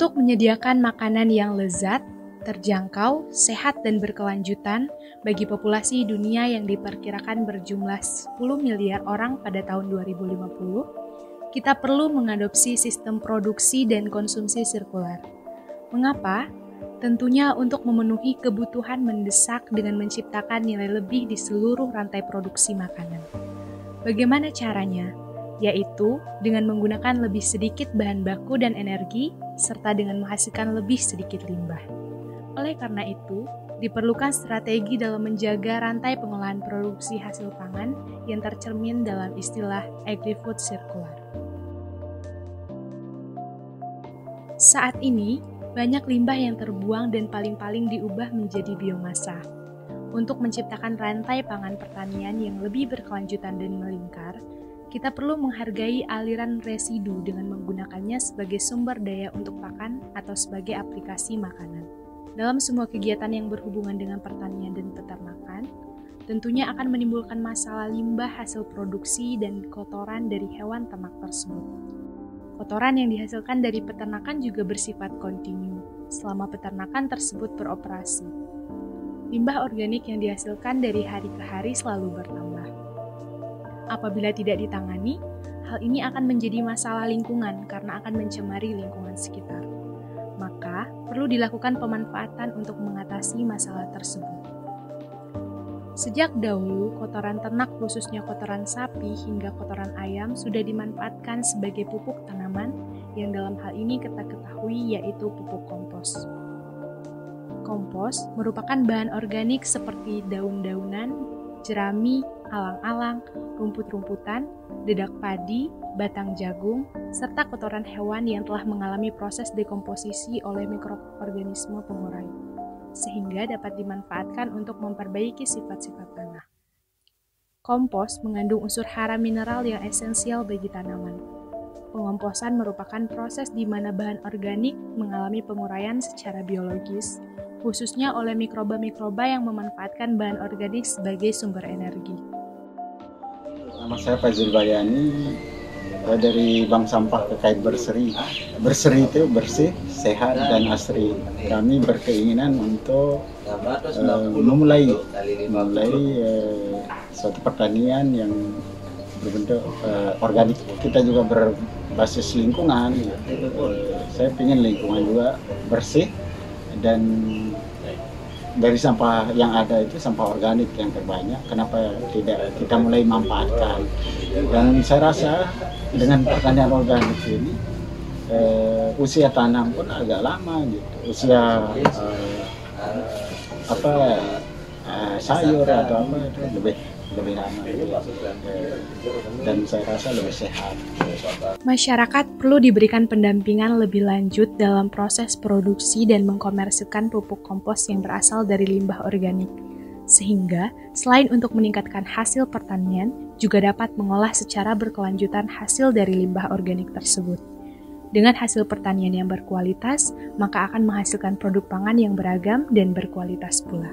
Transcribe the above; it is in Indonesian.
Untuk menyediakan makanan yang lezat, terjangkau, sehat, dan berkelanjutan bagi populasi dunia yang diperkirakan berjumlah 10 miliar orang pada tahun 2050, kita perlu mengadopsi sistem produksi dan konsumsi sirkular. Mengapa? Tentunya untuk memenuhi kebutuhan mendesak dengan menciptakan nilai lebih di seluruh rantai produksi makanan. Bagaimana caranya? Yaitu dengan menggunakan lebih sedikit bahan baku dan energi, serta dengan menghasilkan lebih sedikit limbah. Oleh karena itu, diperlukan strategi dalam menjaga rantai pengolahan produksi hasil pangan yang tercermin dalam istilah agri-food circular. Saat ini, banyak limbah yang terbuang dan paling-paling diubah menjadi biomasa. Untuk menciptakan rantai pangan pertanian yang lebih berkelanjutan dan melingkar, kita perlu menghargai aliran residu dengan menggunakannya sebagai sumber daya untuk pakan atau sebagai aplikasi makanan. Dalam semua kegiatan yang berhubungan dengan pertanian dan peternakan, tentunya akan menimbulkan masalah limbah hasil produksi dan kotoran dari hewan ternak tersebut. Kotoran yang dihasilkan dari peternakan juga bersifat kontinu selama peternakan tersebut beroperasi. Limbah organik yang dihasilkan dari hari ke hari selalu bertambah. Apabila tidak ditangani, hal ini akan menjadi masalah lingkungan karena akan mencemari lingkungan sekitar. Maka, perlu dilakukan pemanfaatan untuk mengatasi masalah tersebut. Sejak dahulu, kotoran ternak khususnya kotoran sapi hingga kotoran ayam sudah dimanfaatkan sebagai pupuk tanaman yang dalam hal ini kita ketahui yaitu pupuk kompos. Kompos merupakan bahan organik seperti daun-daunan, jerami, alang-alang, rumput-rumputan, dedak padi, batang jagung, serta kotoran hewan yang telah mengalami proses dekomposisi oleh mikroorganisme pengurai, sehingga dapat dimanfaatkan untuk memperbaiki sifat-sifat tanah. Kompos mengandung unsur hara mineral yang esensial bagi tanaman. Pengomposan merupakan proses di mana bahan organik mengalami penguraian secara biologis, khususnya oleh mikroba-mikroba yang memanfaatkan bahan organik sebagai sumber energi. Nama saya Fazil Bayani, dari Bank Sampah Kekait Berseri. Berseri itu bersih, sehat, dan asri. Kami berkeinginan untuk memulai suatu pertanian yang berbentuk organik. Kita juga berbasis lingkungan. Saya ingin lingkungan juga bersih dan dari sampah yang ada itu sampah organik yang terbanyak. Kenapa tidak kita mulai manfaatkan? Dan saya rasa dengan pertanian organik ini usia tanam pun agak lama gitu. Usia sayur atau apa itu lebih lama dan saya rasa lebih sehat. Masyarakat perlu diberikan pendampingan lebih lanjut dalam proses produksi dan mengkomersilkan pupuk kompos yang berasal dari limbah organik, sehingga selain untuk meningkatkan hasil pertanian, juga dapat mengolah secara berkelanjutan hasil dari limbah organik tersebut. Dengan hasil pertanian yang berkualitas, maka akan menghasilkan produk pangan yang beragam dan berkualitas pula.